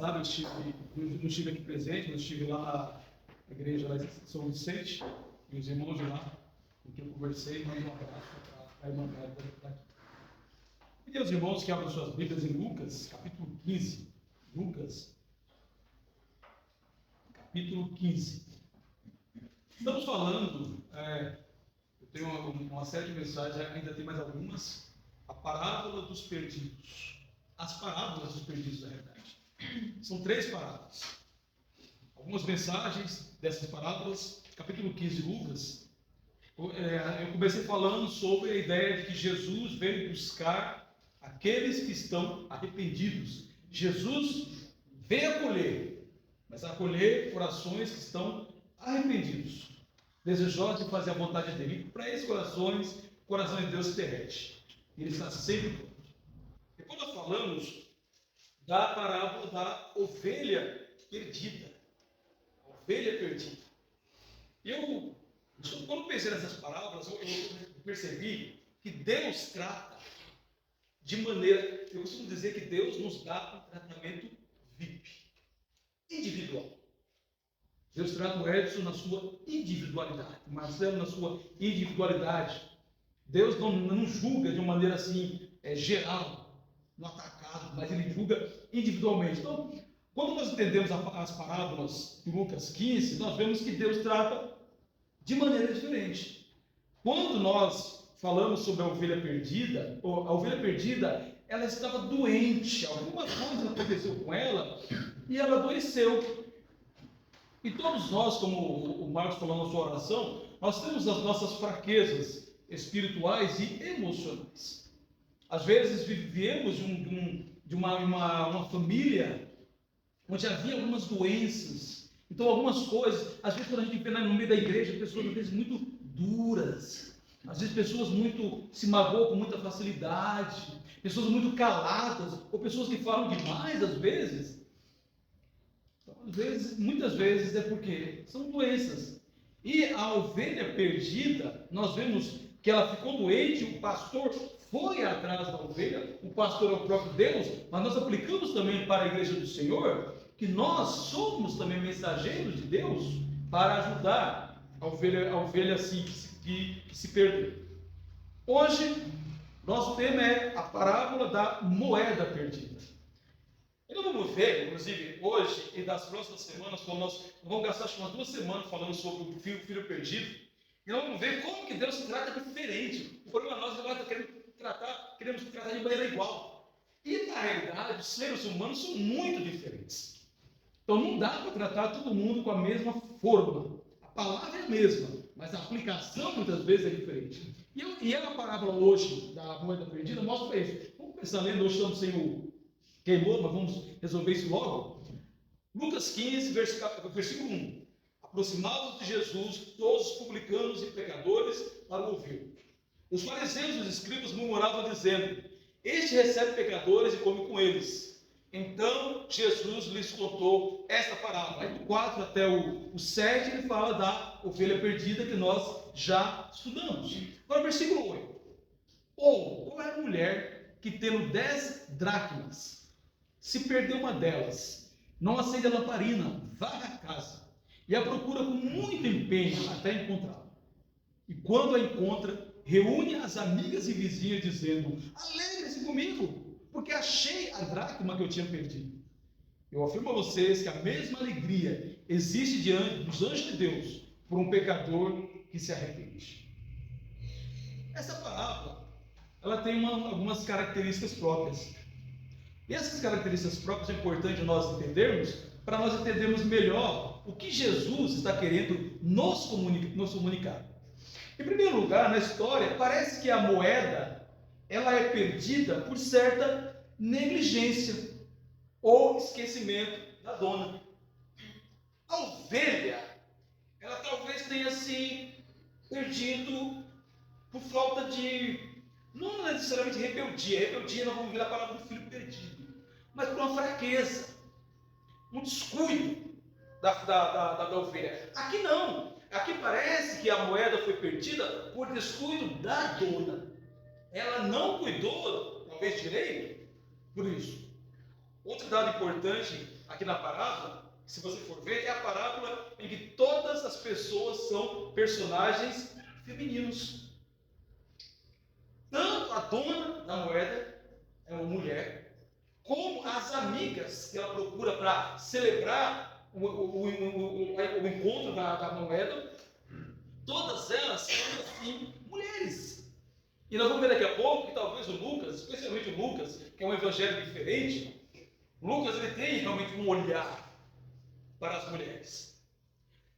passado não estive aqui presente, mas estive lá na igreja lá de São Vicente, e os irmãos de lá, com quem eu conversei, mando um abraço para a irmã Bela que está aqui. Pedi aos irmãos que abram suas Bíblias em Lucas, capítulo 15. Lucas, capítulo 15. Estamos falando, eu tenho uma série de mensagens, ainda tem mais algumas, a parábola dos perdidos. As parábolas dos perdidos, na verdade. São 3 parábolas. Algumas mensagens dessas parábolas, capítulo 15 de Lucas, eu comecei falando sobre a ideia de que Jesus veio buscar aqueles que estão arrependidos. Jesus veio acolher, mas acolher corações que estão arrependidos, desejosos de fazer a vontade dele. E para esses corações, o coração de Deus se derrete. Ele está sempre pronto. Depois nós falamos da parábola da ovelha perdida. A ovelha perdida. E quando pensei nessas parábolas, eu percebi que Deus trata de maneira, eu costumo dizer que Deus nos dá um tratamento VIP, individual. Deus trata o Edson na sua individualidade, o Marcelo na sua individualidade. Deus não julga de uma maneira assim, geral, no atacado, mas ele julga individualmente. Então, quando nós entendemos as parábolas de Lucas 15, nós vemos que Deus trata de maneira diferente. Quando nós falamos sobre a ovelha perdida, ela estava doente, alguma coisa aconteceu com ela e ela adoeceu. E todos nós, como o Marcos falou na sua oração, nós temos as nossas fraquezas espirituais e emocionais. Às vezes viemos de uma família onde havia algumas doenças. Então algumas coisas, às vezes quando a gente vê no meio da igreja, pessoas às vezes muito duras, às vezes pessoas muito se magoam com muita facilidade, pessoas muito caladas, ou pessoas que falam demais às vezes. Então, muitas vezes é porque são doenças. E a ovelha perdida, nós vemos que ela ficou doente, o pastor foi atrás da ovelha, o pastor é o próprio Deus, mas nós aplicamos também para a igreja do Senhor, que nós somos também mensageiros de Deus para ajudar a ovelha assim, que se perdeu. Hoje, nosso tema é a parábola da moeda perdida. E nós vamos ver, inclusive, hoje e das próximas semanas, quando nós vamos gastar acho que umas 2 semanas falando sobre o filho perdido, e nós vamos ver como que Deus se trata diferente. O problema nós queremos tratar de maneira igual. E na realidade, os seres humanos são muito diferentes. Então não dá para tratar todo mundo com a mesma forma. A palavra é a mesma, mas a aplicação muitas vezes é diferente. E a parábola hoje da moeda perdida mostra isso. Vamos começar lendo, hoje estamos sem o queimou, mas vamos resolver isso logo. Lucas 15, versículo 1. Aproximados de Jesus, todos os publicanos e pecadores para o ouvir. Os fariseus e os escribas murmuravam dizendo: este recebe pecadores e come com eles. Então Jesus lhes contou esta parábola. Aí do 4 até o 7 ele fala da ovelha perdida que nós já estudamos. Agora versículo 8. Ou qual é a mulher que tendo 10 dracmas, se perdeu uma delas, não acende a lamparina, varre a casa e a procura com muito empenho até encontrá-la. E quando a encontra, reúne as amigas e vizinhas dizendo: alegrem-se comigo, porque achei a dracma que eu tinha perdido. Eu afirmo a vocês que a mesma alegria existe diante dos anjos de Deus por um pecador que se arrepende. Essa parábola, ela tem algumas características próprias. E essas características próprias é importante nós entendermos, para nós entendermos melhor o que Jesus está querendo nos comunicar. Em primeiro lugar, na história, parece que a moeda ela é perdida por certa negligência ou esquecimento da dona. A ovelha, ela talvez tenha se perdido por falta de, não necessariamente rebeldia nós vamos ver a palavra do filho perdido, mas por uma fraqueza, um descuido da ovelha. Aqui não, aqui parece que a moeda foi perdida por descuido da dona. Ela não cuidou, talvez direito, por isso. Outro dado importante aqui na parábola, se você for ver, é a parábola em que todas as pessoas são personagens femininos. Tanto a dona da moeda é uma mulher, como as amigas que ela procura para celebrar o encontro da moeda, todas elas são assim mulheres. E nós vamos ver daqui a pouco que talvez o Lucas, especialmente o Lucas, que é um evangelho diferente, Lucas ele tem realmente um olhar para as mulheres.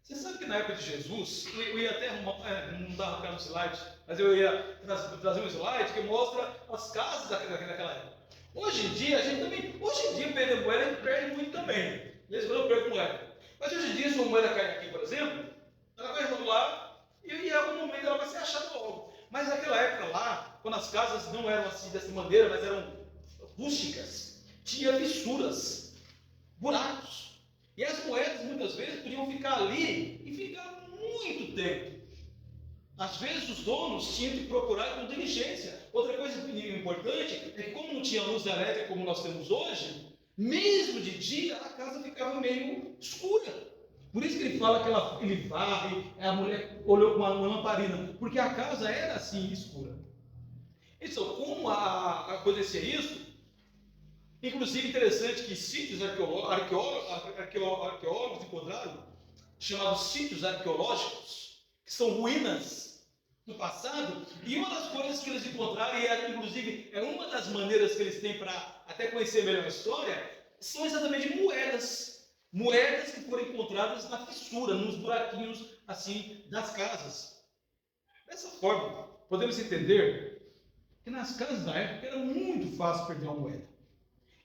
Você sabe que na época de Jesus, eu ia até arrumar, não dava para um slide, mas eu ia trazer um slide que mostra as casas daquela época. Hoje em dia, perder moeda, a gente perde muito também. Eles não perdem moeda. Mas hoje em dia, se uma moeda cair aqui, por exemplo, ela vai rolar e em algum momento ela vai ser achada logo. Mas naquela época lá, quando as casas não eram assim dessa maneira, mas eram rústicas, tinha fissuras, buracos. E as moedas muitas vezes podiam ficar ali e ficar muito tempo. Às vezes os donos tinham que procurar com diligência. Outra coisa importante é que como não tinha luz elétrica como nós temos hoje, mesmo de dia a casa ficava meio escura. Por isso que ele fala que ele varre, a mulher olhou com uma lamparina, porque a casa era assim escura. Então, como acontecia isso, inclusive interessante que sítios arqueólogos encontraram, chamados sítios arqueológicos, que são ruínas do passado, e uma das coisas que eles encontraram, e inclusive é uma das maneiras que eles têm para até conhecer melhor a história, são exatamente moedas que foram encontradas na fissura, nos buraquinhos assim das casas. Dessa forma, podemos entender que nas casas da época era muito fácil perder uma moeda.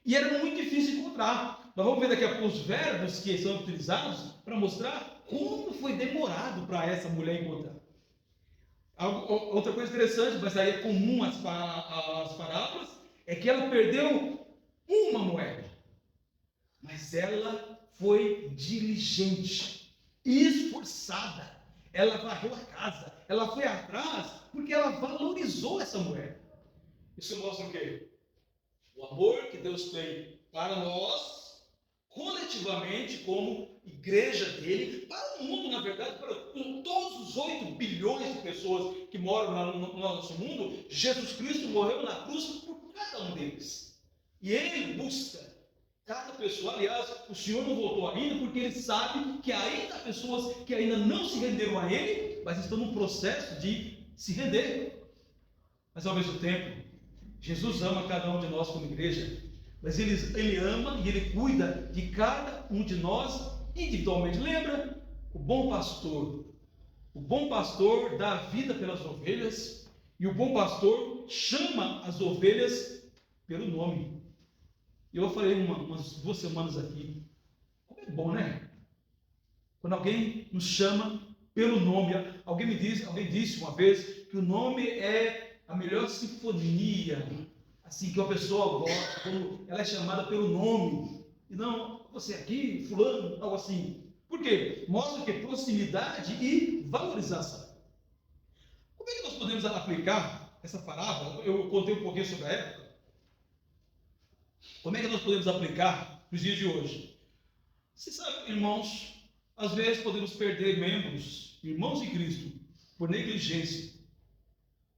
E era muito difícil encontrar. Nós vamos ver daqui a pouco os verbos que são utilizados para mostrar como foi demorado para essa mulher encontrar. Outra coisa interessante, mas aí é comum às parábolas, é que ela perdeu uma moeda. Mas ela foi diligente, esforçada. Ela varreu a casa, ela foi atrás, porque ela valorizou essa moeda. Isso mostra o quê? O amor que Deus tem para nós, coletivamente, como igreja dele, para o mundo, na verdade, para todos os 8 bilhões de pessoas que moram no nosso mundo. Jesus Cristo morreu na cruz por cada um deles. E ele busca cada pessoa. Aliás, o Senhor não voltou ainda, porque ele sabe que ainda há pessoas que ainda não se renderam a ele, mas estão no processo de se render. Mas ao mesmo tempo, Jesus ama cada um de nós como igreja, mas ele ama e ele cuida de cada um de nós individualmente. Lembra? O bom pastor dá a vida pelas ovelhas, e o bom pastor chama as ovelhas pelo nome. Eu falei umas 2 semanas aqui, como é bom, né? Quando alguém nos chama pelo nome. Alguém disse uma vez que o nome é a melhor sinfonia, assim, que uma pessoa gosta, quando ela é chamada pelo nome, e não, você aqui, fulano, algo assim. Por quê? Mostra o quê? Proximidade e valorização. Como é que nós podemos aplicar essa parábola? Eu contei um pouquinho sobre a época. Como é que nós podemos aplicar para os dias de hoje? Você sabe, irmãos, às vezes podemos perder membros, irmãos em Cristo, por negligência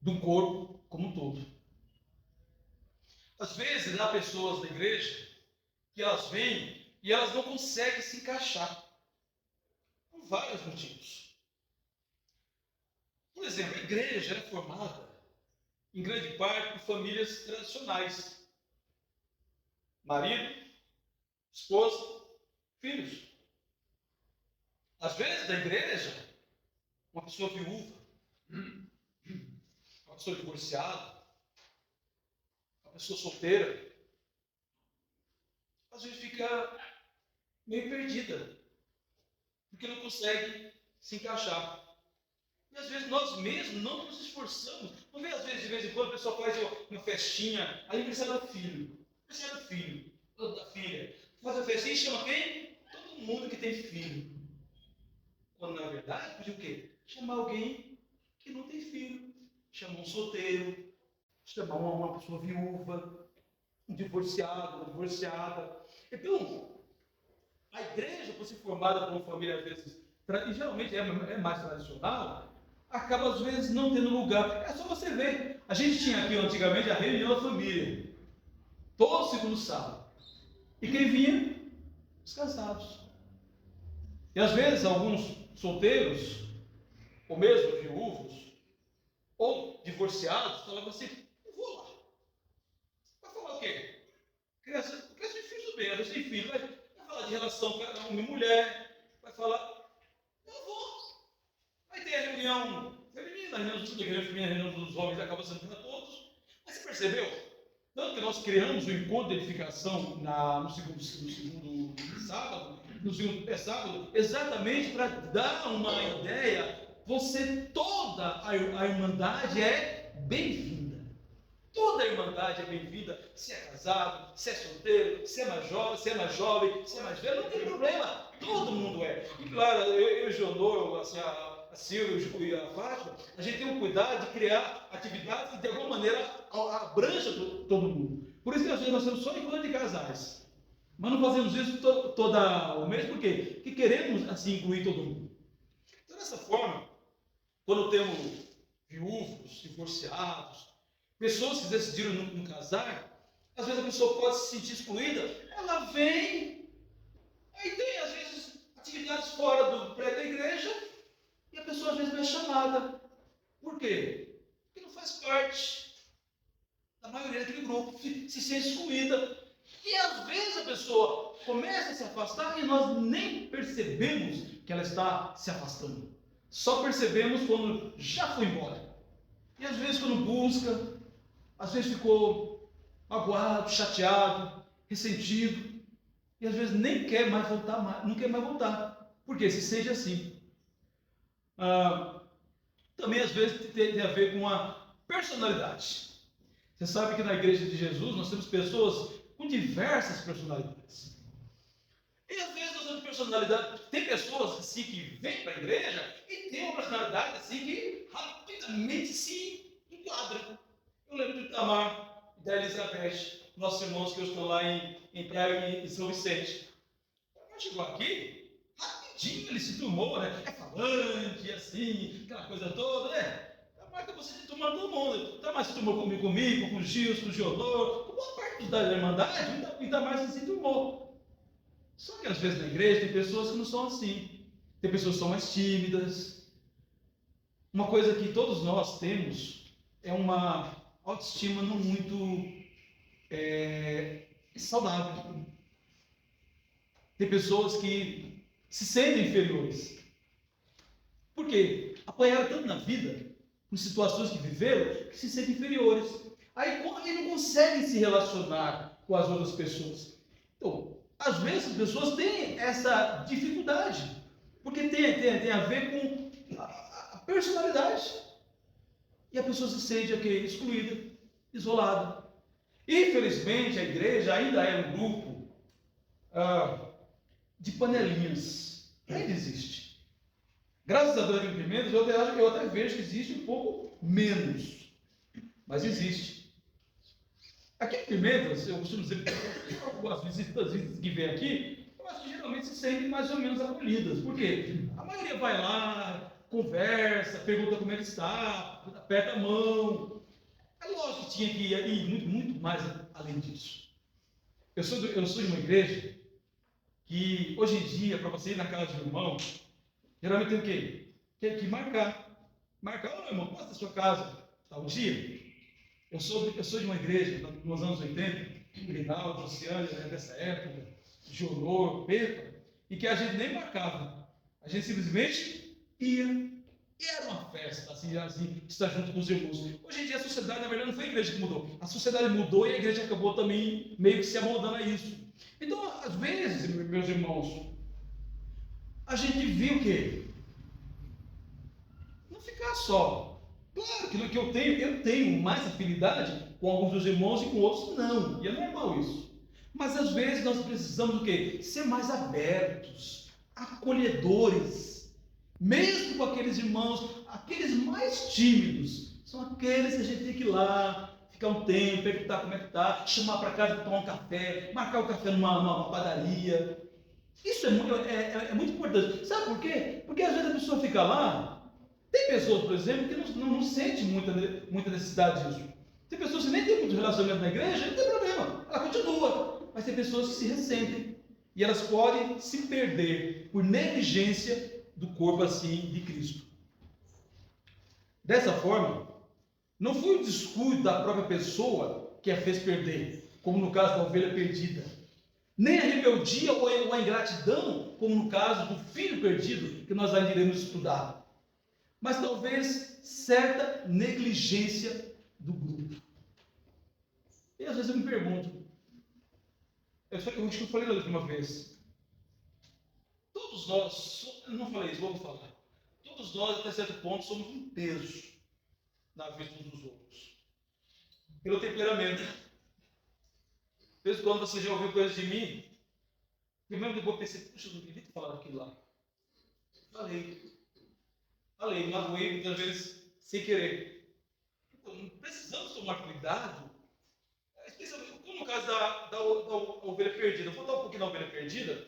do corpo como um todo. Às vezes há pessoas da igreja que elas vêm e elas não conseguem se encaixar, por vários motivos. Por exemplo, a igreja é formada, em grande parte, por famílias tradicionais. Marido, esposa, filhos. Às vezes, da igreja, uma pessoa viúva, uma pessoa divorciada, uma pessoa solteira, às vezes fica meio perdida, porque não consegue se encaixar. E às vezes nós mesmos não nos esforçamos. Não vê, às vezes, de vez em quando, a pessoa faz uma festinha, aniversário do filho, ou da filha, faz a festinha e chama quem? Todo mundo que tem filho. Quando na verdade podia o quê? Chamar alguém que não tem filho, chamar um solteiro, chamar uma pessoa viúva, um divorciado, uma divorciada, Então, a igreja, por ser formada por uma família, às vezes, e geralmente é mais tradicional, acaba às vezes não tendo lugar. É só você ver. A gente tinha aqui antigamente a reunião da família, todo segundo sábado. E quem vinha? Os casados. E às vezes alguns solteiros, ou mesmo viúvos, ou divorciados, falavam assim: eu vou lá. Vai falar o quê? Criança de filho bem, às vezes tem filho, vai falar de relação com homem e mulher, vai falar, eu vou. Aí tem a reunião feminina, a reunião dos igrejas feminina, a reunião dos homens, acaba sendo para todos. Mas você percebeu? Tanto que nós criamos o encontro de edificação no segundo sábado, no segundo sábado, exatamente para dar uma ideia. Toda a irmandade é bem-vinda. Toda a irmandade é bem-vinda. Se é casado, se é solteiro, se é mais jovem, se é mais velho, não tem problema. Todo mundo é. E claro, eu e o Geonor, assim, a Silvia e a Fátima, a gente tem um cuidado de criar atividades que de alguma maneira abranja todo mundo. Por isso que às vezes nós temos só encontro de casais. Mas não fazemos isso toda o mês, por quê? Porque queremos assim incluir todo mundo. Então, dessa forma, quando temos viúvos, divorciados, pessoas que decidiram não casar, às vezes a pessoa pode se sentir excluída, ela vem, aí tem às vezes atividades fora do prédio da igreja, e a pessoa às vezes não é chamada. Por quê? Porque não faz parte da maioria daquele grupo, se sente excluída. E às vezes a pessoa começa a se afastar e nós nem percebemos que ela está se afastando. Só percebemos quando já foi embora. E às vezes quando busca, às vezes ficou magoado, chateado, ressentido. E às vezes nem quer mais voltar, não quer mais voltar. Por quê? Se sente assim. Também às vezes tem a ver com a personalidade. Você sabe que na igreja de Jesus nós temos pessoas com diversas personalidades. E às vezes nós temos personalidade. Tem pessoas assim que vêm para a igreja e tem uma personalidade assim que rapidamente se enquadra. Eu lembro do Itamar e da Elizabeth, nossos irmãos que eu estou lá em Praia e São Vicente. Quando chegou aqui, rapidinho ele se turmou, né? É falante, assim, aquela coisa toda, né? Marca você se turma todo mundo. Itamar se turmou comigo, com o Gils, com o Geonor, com boa parte da Irmandade, o Itamar se turmou. Só que às vezes na igreja tem pessoas que não são assim. Tem pessoas que são mais tímidas. Uma coisa que todos nós temos é uma autoestima não muito saudável. Tem pessoas que se sentem inferiores. Por quê? Apanharam tanto na vida, por situações que viveram, que se sentem inferiores. Aí não conseguem se relacionar com as outras pessoas. Então, às vezes as pessoas têm essa dificuldade, porque tem a ver com a personalidade. E a pessoa se sente aqui, excluída, isolada. Infelizmente, a igreja ainda é um grupo de panelinhas. Ainda existe. Graças a Deus, em Pimentas, eu até vejo que existe um pouco menos. Mas existe. Aqui em Pimentas, eu costumo dizer que as visitas que vêm aqui, eu acho que geralmente se sentem mais ou menos acolhidas. Por quê? A maioria vai lá, conversa, pergunta como ele está, aperta a mão. É lógico que tinha que ir muito, muito mais além disso. Eu sou de uma igreja que, hoje em dia, para você ir na casa de um irmão, geralmente tem o quê? Tem que marcar. Marcar, ô irmão, posta a sua casa, tal dia. Eu sou de uma igreja, nos anos 80, Grinaldo, Luciane, dessa época, Geonor, Pedro, e que a gente nem marcava. A gente simplesmente ia. E era uma festa, assim, de estar junto com os irmãos. Hoje em dia a sociedade, na verdade, não foi a igreja que mudou. A sociedade mudou e a igreja acabou também meio que se amoldando a isso. Então, às vezes, meus irmãos, a gente viu o quê? Não ficar só. Claro que eu tenho mais afinidade com alguns dos irmãos e com outros não. E é normal isso. Mas às vezes nós precisamos do quê? Ser mais abertos, acolhedores. Mesmo com aqueles irmãos, aqueles mais tímidos, são aqueles que a gente tem que ir lá, ficar um tempo, perguntar como é que está, chamar para casa para tomar um café, marcar o café numa padaria. Isso é muito importante. Sabe por quê? Porque às vezes a pessoa fica lá. Tem pessoas, por exemplo, que não sente muita necessidade disso. Tem pessoas que nem têm muito relacionamento na igreja, não tem problema, ela continua. Mas tem pessoas que se ressentem. E elas podem se perder por negligência do corpo assim de Cristo. Dessa forma, não foi o descuido da própria pessoa que a fez perder, como no caso da ovelha perdida. Nem a rebeldia ou a ingratidão, como no caso do filho perdido, que nós ainda iremos estudar. Mas talvez certa negligência do grupo. E às vezes eu me pergunto, eu acho que eu falei da última vez, todos nós, eu não falei isso, vamos falar, todos nós até certo ponto somos um peso na vida uns dos outros, pelo temperamento. De vez em quando você já ouviu coisas de mim, eu mesmo depois pensei, puxa, eu não devia ter falado aquilo lá. Falei, magoei muitas vezes sem querer. Então, precisamos tomar cuidado, especialmente como no caso da ovelha perdida. Vou dar um pouquinho da ovelha perdida.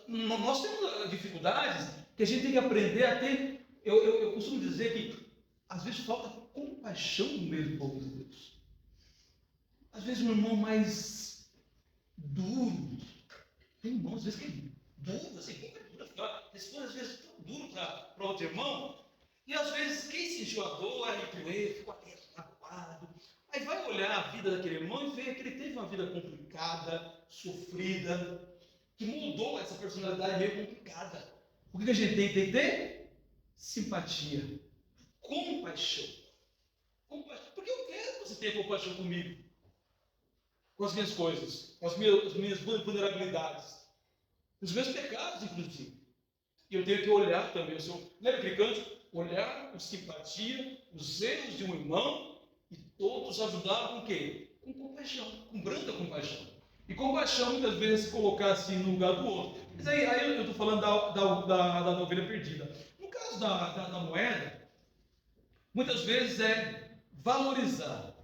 Nós temos dificuldades que a gente tem que aprender a ter. Eu costumo dizer que às vezes falta compaixão no meio do povo de Deus. Às vezes um irmão mais duro. Tem irmãos às vezes que é duro, assim, responde às vezes tão duro para outro irmão, e às vezes quem sentiu a dor, ficou acuado. Aí vai olhar a vida daquele irmão e vê que ele teve uma vida complicada, sofrida, que mudou essa personalidade meio complicada. O que a gente tem que ter? Simpatia, compaixão. Porque eu quero que você tenha compaixão comigo, com as minhas coisas, com as minhas vulnerabilidades, os meus pecados, inclusive. E eu tenho que olhar também, lembra aquele cântico? Olhar com simpatia os erros de um irmão e todos ajudar com o quê? Com compaixão, com branda compaixão. E compaixão muitas vezes se colocar assim no lugar do outro. Mas aí eu estou falando da ovelha perdida. No caso da moeda, muitas vezes é valorizar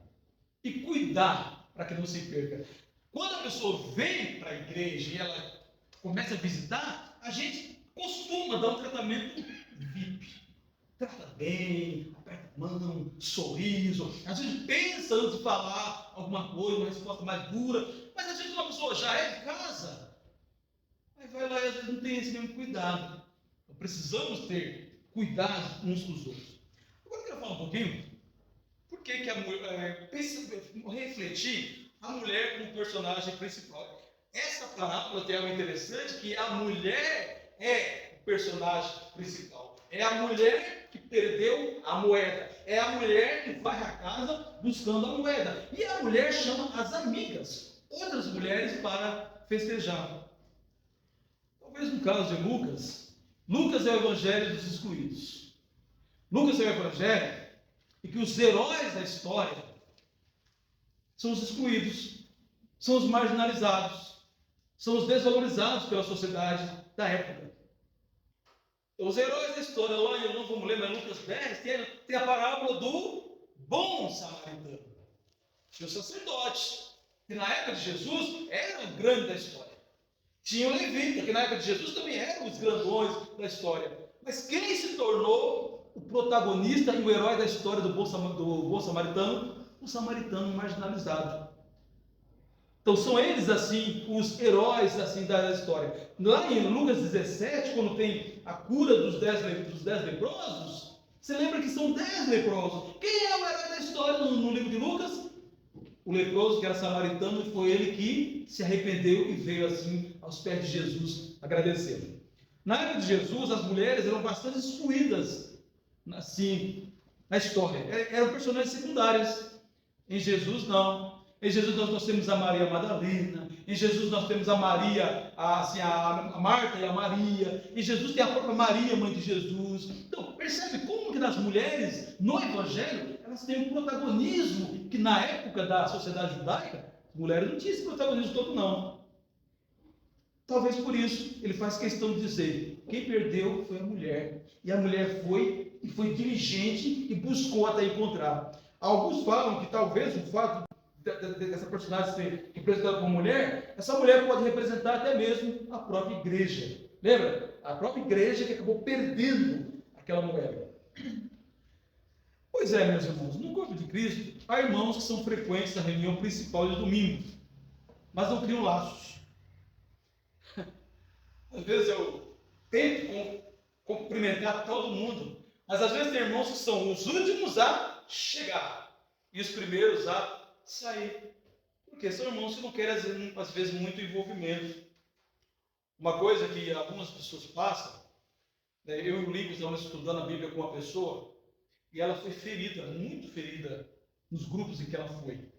e cuidar para que não se perca. Quando a pessoa vem para a igreja e ela começa a visitar, a gente costuma dar um tratamento VIP. Trata bem, aperta a mão, sorriso. Às vezes pensa antes de falar alguma coisa, uma resposta mais dura. Mas às vezes uma pessoa já é de casa, aí vai lá e às vezes não tem esse mesmo cuidado. Então, precisamos ter cuidado uns com os outros. Agora eu quero falar um pouquinho, por que a mulher, refletir a mulher como personagem principal. Essa parábola tem algo interessante, que a mulher é o personagem principal. É a mulher que perdeu a moeda. É a mulher que vai à casa buscando a moeda. E a mulher chama as amigas, outras mulheres, para festejar. Talvez no caso de Lucas é o evangelho dos excluídos. Lucas é o evangelho em que os heróis da história são os excluídos, são os marginalizados, são os desvalorizados pela sociedade da época. Os heróis da história, lá eu não vamos ler, mas Lucas 10, tem a parábola do bom samaritano. Tinha o sacerdote, que na época de Jesus era o grande da história. Tinha o levita, que na época de Jesus também eram os grandões da história. Mas quem se tornou o protagonista e o herói da história do bom samaritano? O samaritano marginalizado. Então são eles assim, os heróis assim da história. Lá em Lucas 17, quando tem a cura dos 10 leprosos, você lembra que são 10 leprosos. Quem é o herói da história no livro de Lucas? O leproso que era samaritano, e foi ele que se arrependeu e veio assim aos pés de Jesus agradecendo. Na época de Jesus, as mulheres eram bastante excluídas assim, na história. Eram personagens secundárias. Em Jesus não. Em Jesus nós temos a Maria Madalena. Em Jesus nós temos a Maria, a Marta e a Maria. Em Jesus tem a própria Maria, mãe de Jesus. Então, percebe como que nas mulheres, no Evangelho, elas têm um protagonismo que na época da sociedade judaica, as mulheres não tinham esse protagonismo todo não. Talvez por isso ele faz questão de dizer, quem perdeu foi a mulher. E a mulher foi diligente e buscou até encontrar. Alguns falam que talvez o fato dessa personagem ser representada como mulher, essa mulher pode representar até mesmo a própria igreja. Lembra? A própria igreja que acabou perdendo aquela mulher. Pois é, meus irmãos, no corpo de Cristo, há irmãos que são frequentes na reunião principal de domingo, mas não criam laços. Às vezes eu tento cumprimentar todo mundo, mas às vezes tem irmãos que são os últimos a chegar e os primeiros a sair. Porque são irmãos que não querem, às vezes, muito envolvimento. Uma coisa que algumas pessoas passam, né, eu e o Ligo estamos estudando a Bíblia com uma pessoa, e ela foi ferida, muito ferida, nos grupos em que ela foi.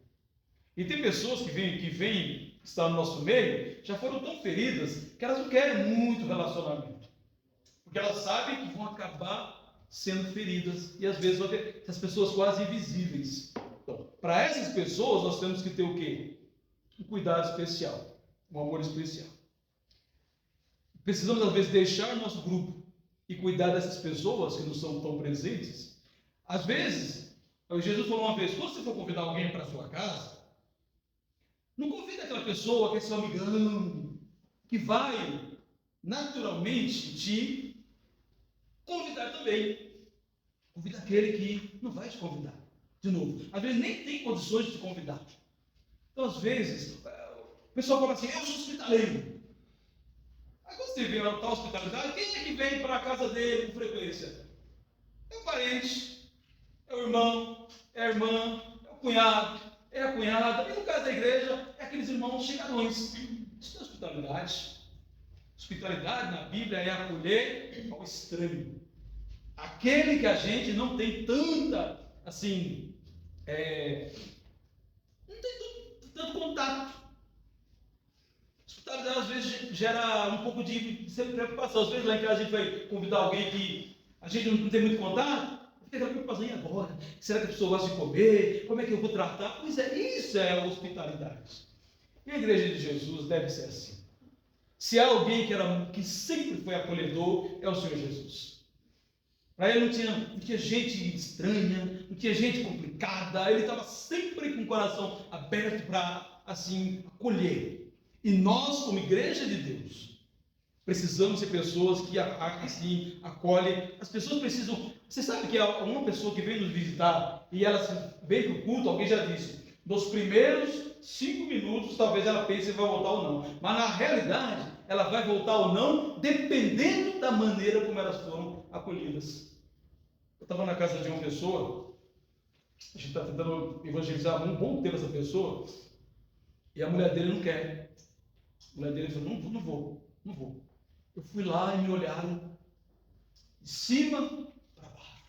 E tem pessoas que vêm estar no nosso meio, já foram tão feridas, que elas não querem muito relacionamento. Porque elas sabem que vão acabar sendo feridas, e às vezes vão ter essas pessoas quase invisíveis. Então, para essas pessoas, nós temos que ter o quê? Um cuidado especial, um amor especial. Precisamos, às vezes, deixar o nosso grupo e cuidar dessas pessoas que não são tão presentes. Às vezes, Jesus falou uma vez, quando você for convidar alguém para a sua casa, não convida aquela pessoa que é seu amigão, que vai naturalmente te convidar também. Convida aquele que não vai te convidar. De novo, às vezes nem tem condições de te convidar. Então, às vezes, o pessoal fala assim, eu sou hospitaleiro. Aí quando você vê a tal hospitalidade, quem é que vem para a casa dele com frequência? É o parente, é o irmão, é a irmã, é o cunhado, é a cunhada, e no caso da igreja, é aqueles irmãos chegadões. Isso é hospitalidade. Hospitalidade na Bíblia é acolher ao estranho. Aquele que a gente não tem tanta, assim, não tem tanto contato. Hospitalidade às vezes gera um pouco de preocupação. Às vezes lá em casa a gente vai convidar alguém que a gente não tem muito contato. Fica aquela preocupação, e agora? Será que a pessoa gosta de comer? Como é que eu vou tratar? Pois é, isso é hospitalidade. E a igreja de Jesus deve ser assim. Se há alguém que sempre foi acolhedor, é o Senhor Jesus. Para ele não tinha gente estranha, não tinha gente complicada, ele estava sempre com o coração aberto para, assim, acolher. E nós, como igreja de Deus, precisamos ser pessoas que, assim, acolhem. As pessoas precisam... Você sabe que uma pessoa que vem nos visitar, e ela vem para o culto, alguém já disse, nos primeiros 5 minutos, talvez ela pense se vai voltar ou não. Mas na realidade, ela vai voltar ou não, dependendo da maneira como elas foram acolhidas. Eu estava na casa de uma pessoa, a gente está tentando evangelizar um bom tempo essa pessoa, e a mulher dele não quer. A mulher dele falou, não vou. Eu fui lá e me olharam de cima para baixo.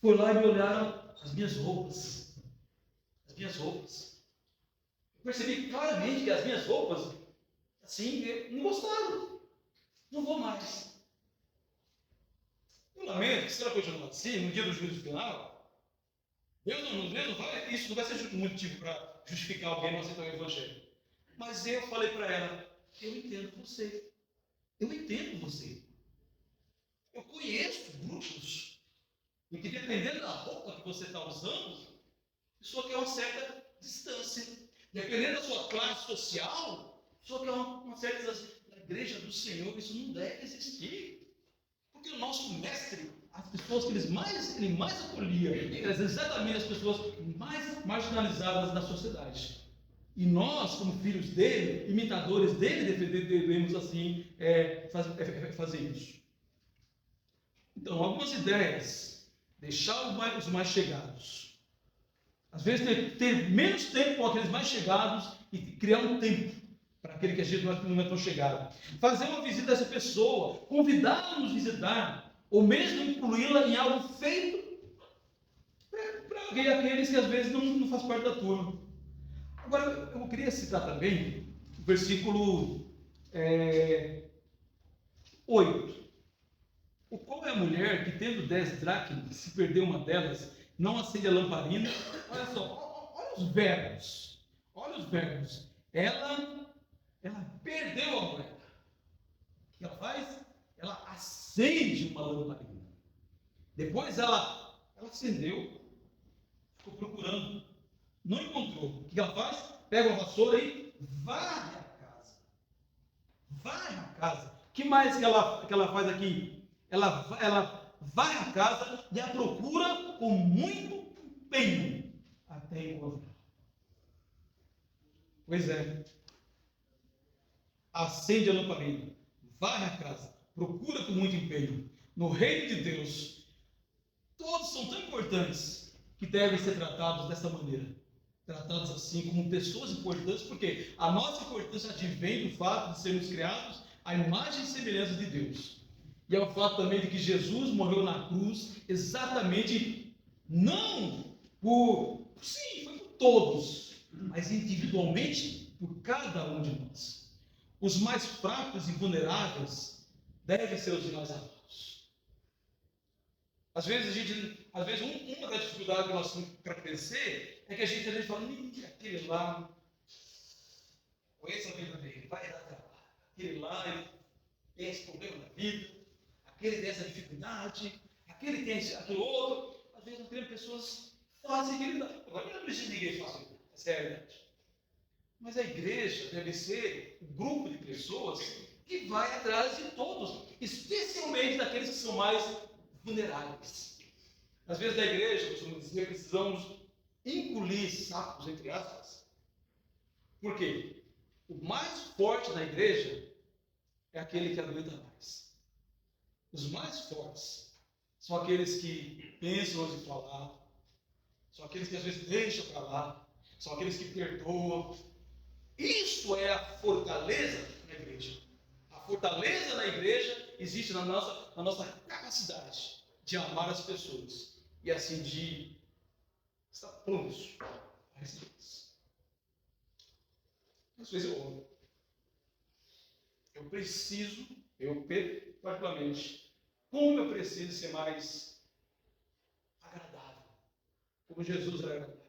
Fui lá e me olharam as minhas roupas. As minhas roupas. Eu percebi claramente que as minhas roupas, assim, não gostaram. Não vou mais. Eu lamento que se ela continuar assim, no dia do juízo final, Deus não vai, isso não vai ser muito motivo para justificar alguém não aceitar o Evangelho. Mas eu falei para ela, eu entendo você. Eu entendo você. Eu conheço grupos em que, dependendo da roupa que você está usando, a pessoa quer uma certa distância. Dependendo da sua classe social, a pessoa quer uma certa distância. Na igreja do Senhor, isso não deve existir. Porque o nosso mestre, as pessoas que ele mais acolhia, eram exatamente as pessoas mais marginalizadas da sociedade. E nós, como filhos dele, imitadores dele, devemos assim fazer isso. Então, algumas ideias. Deixar os mais chegados. Às vezes, ter menos tempo com aqueles mais chegados e criar um tempo para aquele que a gente não é tão chegado. Fazer uma visita a essa pessoa, convidá-la a nos visitar, ou mesmo incluí-la em algo feito para aqueles que às vezes não faz parte da turma. Agora, eu queria citar também o versículo 8. Qual é a mulher que, tendo 10 dracmas, se perdeu uma delas, não acende a lamparina? Olha só, olha os verbos. Olha os verbos. Ela perdeu a moeda. O que ela faz? Ela acende uma lamparina. Depois ela acendeu. ficou procurando, não encontrou. O que ela faz? Pega uma vassoura e varre a casa. Varre a casa. O que mais que ela faz aqui? Ela varre a casa e a procura com muito empenho até encontrar. Pois é. Acende a lamparina, varre a casa, procura com muito empenho. No reino de Deus, todos são tão importantes que devem ser tratados dessa maneira. Tratados assim como pessoas importantes, porque a nossa importância advém do fato de sermos criados à imagem e semelhança de Deus. E é o fato também de que Jesus morreu na cruz exatamente, não sim, foi por todos, mas individualmente por cada um de nós. Os mais fracos e vulneráveis devem ser os mais amados. Às vezes uma das dificuldades que nós temos para crescer é que a gente às vezes fala, aquele lá, conheça a vida dele, vai dar trabalho. Aquele lá, ele tem esse problema na vida, aquele tem essa dificuldade, aquele tem aquilo outro. Às vezes nós temos pessoas fáceis que ele dá. Agora não precisa de ninguém fácil, essa é a realidade. Mas a igreja deve ser um grupo de pessoas que vai atrás de todos, especialmente daqueles que são mais vulneráveis. Às vezes na igreja, costumamos dizer, precisamos engolir sapos, entre aspas. Por quê? O mais forte na igreja é aquele que aguenta mais. Os mais fortes são aqueles que pensam antes de falar, são aqueles que às vezes deixam para lá, são aqueles que perdoam. Isso é a fortaleza na igreja. A fortaleza na igreja existe na nossa capacidade de amar as pessoas e assim de estar prontos a recebê-las. Às vezes eu oro. Eu particularmente, como eu preciso ser mais agradável, como Jesus era agradável.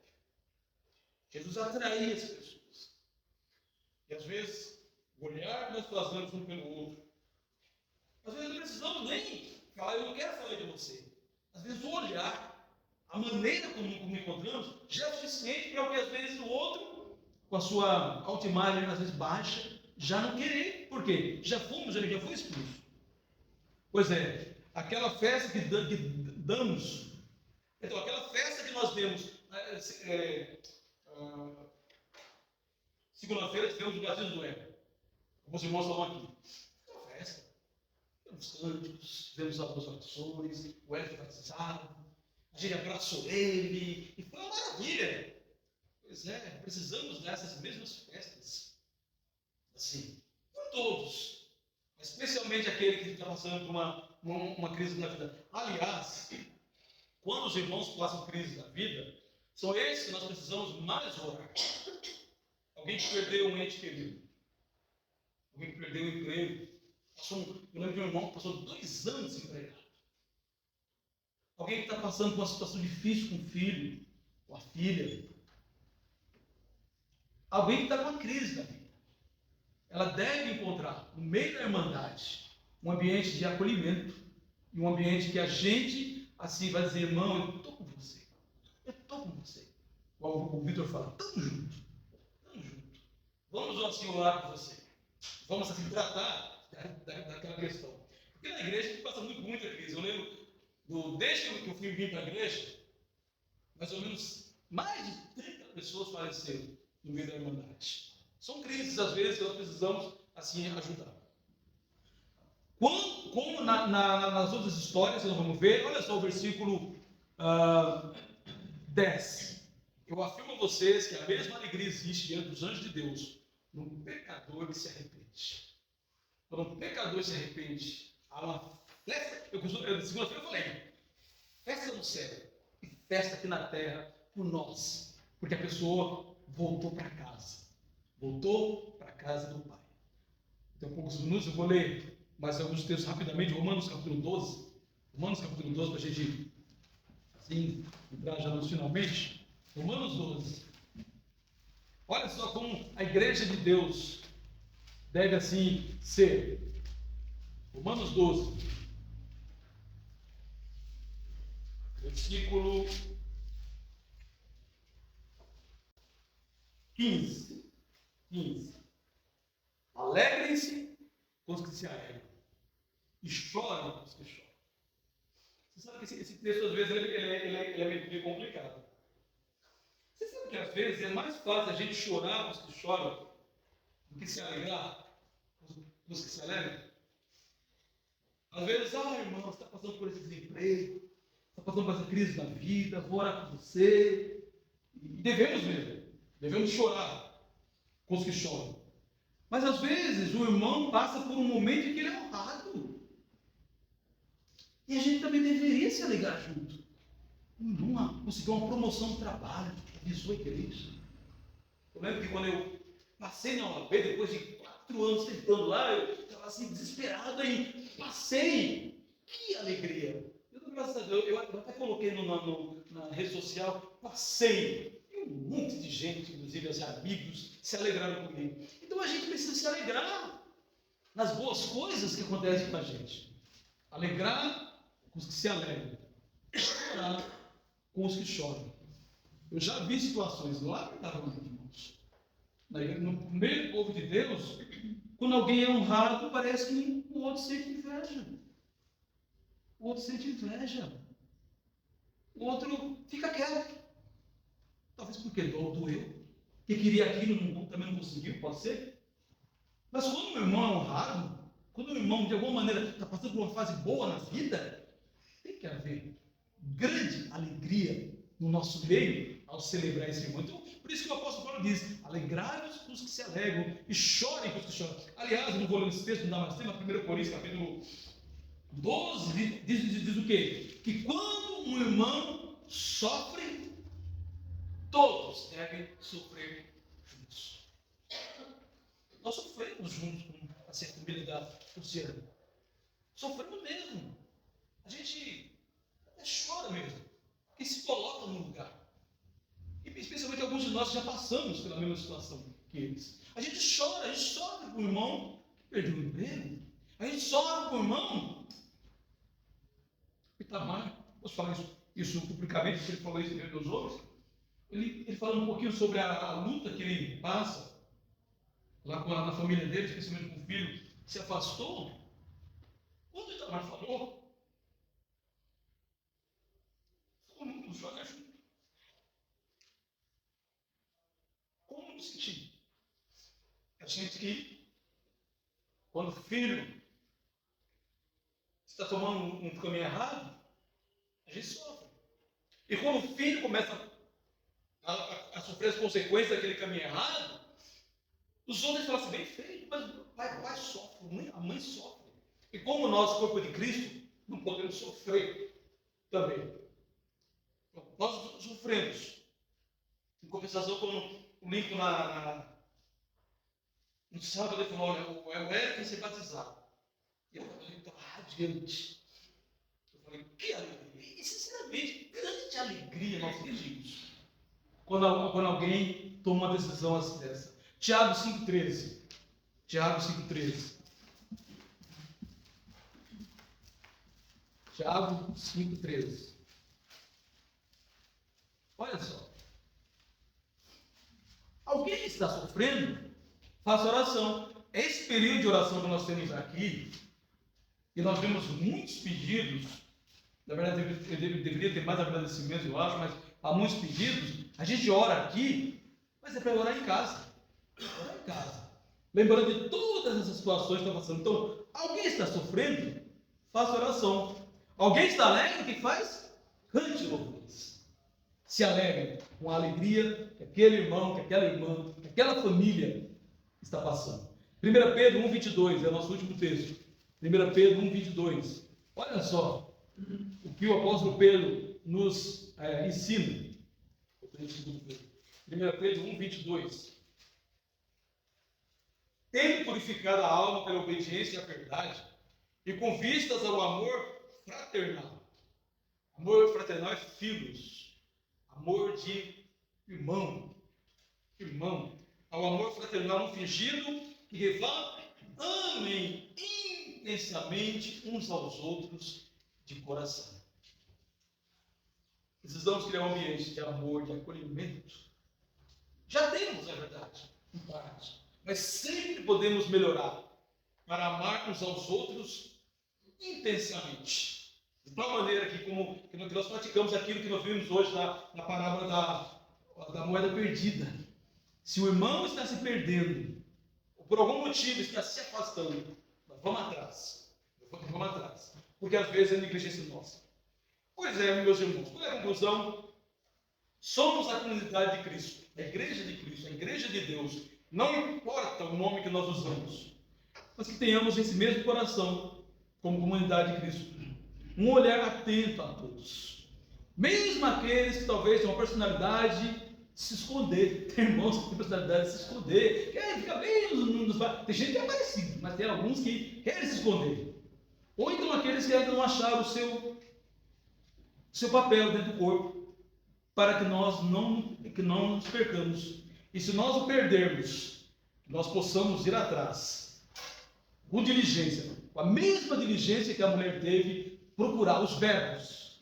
Jesus atraía as pessoas. E às vezes, o olhar que nós fazemos um pelo outro, às vezes não precisamos nem falar, eu não quero falar de você. Às vezes o olhar, a maneira como encontramos, já é suficiente para o que às vezes o outro, com a sua autoimagem às vezes baixa, já não querer. Por quê? Já foi expulso. Pois é, aquela festa que damos, então aquela festa que nós demos, segunda-feira tivemos o batismo do Éber, como os irmãos falam aqui. Foi uma festa. Tivemos cânticos, tivemos algumas orações, o Éber foi batizado, a gente abraçou ele, e foi uma maravilha. Pois é, precisamos dessas mesmas festas. Assim, não todos, mas especialmente aquele que está passando por uma crise na vida. Aliás, quando os irmãos passam crise na vida, são esses que nós precisamos mais orar. Alguém que perdeu um ente querido. Alguém que perdeu o emprego. Eu lembro de um irmão que passou 2 anos desempregado. Alguém que está passando por uma situação difícil com o filho, com a filha. Alguém que está com uma crise na vida. Ela deve encontrar, no meio da irmandade, um ambiente de acolhimento e um ambiente que a gente, assim, vai dizer, irmão, eu estou com você. Eu estou com você. O Vitor fala, estamos juntos. Vamos assim orar por você. Vamos assim tratar daquela questão. Porque na igreja a gente passa muita crise. Eu lembro, desde que eu fui vir para a igreja, mais ou menos mais de 30 pessoas faleceram no meio da irmandade. São crises, às vezes, que nós precisamos assim ajudar. Como nas outras histórias, nós vamos ver, olha só o versículo 10. Eu afirmo a vocês que a mesma alegria existe diante dos anjos de Deus num pecador que se arrepende. Quando um pecador se arrepende, há uma festa. Segunda-feira eu falei, festa no céu e festa aqui na terra por nós, porque a pessoa voltou para casa. Voltou para a casa do Pai. Então, poucos minutos eu vou ler mais alguns textos rapidamente. Romanos capítulo 12. Romanos capítulo 12, para a gente assim, entrar já nos finalmente. Romanos 12. Olha só como a igreja de Deus deve assim ser. Romanos 12. Versículo 15. Alegrem-se com os que se alegram e chorem com os que choram. Você sabe que esse texto, às vezes, ele é meio complicado. Você sabe que, às vezes, é mais fácil a gente chorar com os que choram do que se alegrar com os que se alegram? Às vezes, irmão, você está passando por esse desemprego, está passando por essa crise na vida, vou orar por você. E devemos mesmo, devemos chorar com os que choram. Mas às vezes o irmão passa por um momento em que ele é honrado. E a gente também deveria se alegrar junto. O irmão conseguiu uma promoção de trabalho, avisou a igreja. Eu lembro que quando eu passei na OAB, depois de 4 anos tentando lá, eu estava assim desesperado aí. Passei! Que alegria! Eu dou graças a Deus, eu até coloquei na rede social, passei! E um monte de gente, inclusive os amigos, se alegraram comigo. Então a gente precisa se alegrar nas boas coisas que acontecem com a gente. Alegrar com os que se alegram. Chorar com os que choram. Eu já vi situações lamentáveis, irmãos. No meio do povo de Deus, quando alguém é honrado, parece que o outro sente inveja. O outro sente inveja. O outro fica quieto. Talvez porque doeu. Que queria aquilo, também não conseguiu, pode ser. Mas quando o irmão é honrado, quando o irmão de alguma maneira está passando por uma fase boa na vida, tem que haver grande alegria no nosso meio ao celebrar esse irmão. Então, por isso que o apóstolo Paulo diz: alegrai-vos com os que se alegram e chorem com os que choram. Aliás, eu não vou ler esse texto, não dá mais tempo, 1 Coríntios capítulo 12 diz o quê? Que quando um irmão sofre, todos devem sofrer juntos. Nós sofremos juntos com a família da Luciana. Sofremos mesmo. A gente até chora mesmo. Porque se coloca no lugar. E especialmente alguns de nós já passamos pela mesma situação que eles. A gente sofre com o irmão que perdeu o emprego. A gente sofre com o irmão. Itamar, posso falar isso publicamente, porque ele falou isso em meus outros. Ele fala um pouquinho sobre a luta que ele passa lá na família dele, especialmente com o filho que se afastou. Quando o Itamar falou, todo mundo joga junto. Como me senti? A gente que, quando o filho está tomando um caminho errado, a gente sofre. E quando o filho começa a sofrer as consequências daquele caminho errado, os outros falam assim: bem feito, mas o pai sofre, a mãe sofre. E como nós, corpo de Cristo, não podemos sofrer também. Nós sofremos. Em compensação, quando o Lincoln no sábado ele falou: olha, o Eric vai ser batizado. E eu falei: então, radiante. Eu falei: que alegria! E sinceramente, grande alegria nós sentimos quando alguém toma uma decisão assim dessa. Tiago 5,13. Tiago 5,13. Tiago 5,13. Olha só. Alguém está sofrendo? Faça oração. Esse período de oração que nós temos aqui, e nós vemos muitos pedidos, na verdade eu deveria ter mais agradecimento, eu acho, mas há muitos pedidos. A gente ora aqui, mas é para orar em casa. Orar em casa. Lembrando de todas essas situações que estão passando. Então, alguém está sofrendo? Faça oração. Alguém está alegre? O que faz? Cante louvores. Se alegre com a alegria que aquele irmão, que aquela irmã, que aquela família está passando. 1 Pedro 1,22 é o nosso último texto. 1 Pedro 1,22. Olha só o que o apóstolo Pedro nos ensina. 1 Pedro 1,22. Tendo purificado a alma pela obediência à verdade e com vistas ao amor fraternal. Amor fraternal é filhos. Amor de irmão. Irmão. Ao amor fraternal não fingido, que revela, amem intensamente uns aos outros de coração. Precisamos criar um ambiente de amor, de acolhimento. Já temos, é verdade, em parte. Mas sempre podemos melhorar para amar uns aos outros intensamente. De tal maneira que, como que nós praticamos aquilo que nós vimos hoje na parábola da moeda perdida. Se o irmão está se perdendo, ou por algum motivo está se afastando, nós vamos atrás. Vamos atrás. Porque às vezes é negligência nossa. Pois é, meus irmãos, qual é a conclusão? Somos a comunidade de Cristo, a igreja de Cristo, a igreja de Deus. Não importa o nome que nós usamos, mas que tenhamos esse mesmo coração, como comunidade de Cristo. Um olhar atento a todos. Mesmo aqueles que talvez tenham uma personalidade de se esconder. Tem irmãos que têm personalidade de se esconder. Fica bem nos... Tem gente que é parecido, mas tem alguns que querem se esconder. Ou então aqueles que ainda não acharam o seu papel dentro do corpo, para que nós não nos percamos. E se nós o perdermos, nós possamos ir atrás, com diligência, com a mesma diligência que a mulher teve, procurar os verbos.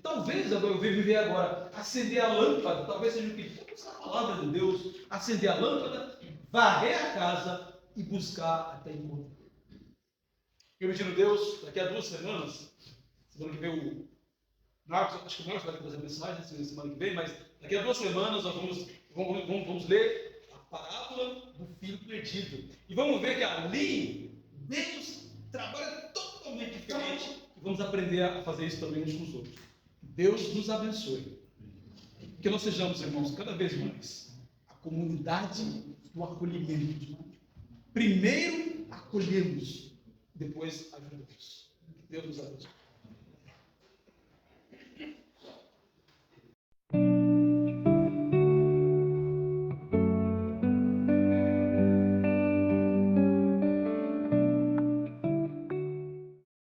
Talvez eu viver agora, acender a lâmpada, talvez seja o que buscar a palavra de Deus, acender a lâmpada, varrer a casa e buscar até encontrar. Permitindo Deus, daqui a 2 semanas, semana que vem o Marcos, acho que o Marcos vai trazer a mensagem semana que vem, mas daqui a 2 semanas nós vamos ler a parábola do filho perdido. E vamos ver que ali Deus trabalha totalmente diferente e vamos aprender a fazer isso também uns com os outros. Deus nos abençoe. Que nós sejamos, irmãos, cada vez mais a comunidade do acolhimento. Primeiro acolhemos, depois ajudamos. Deus nos abençoe.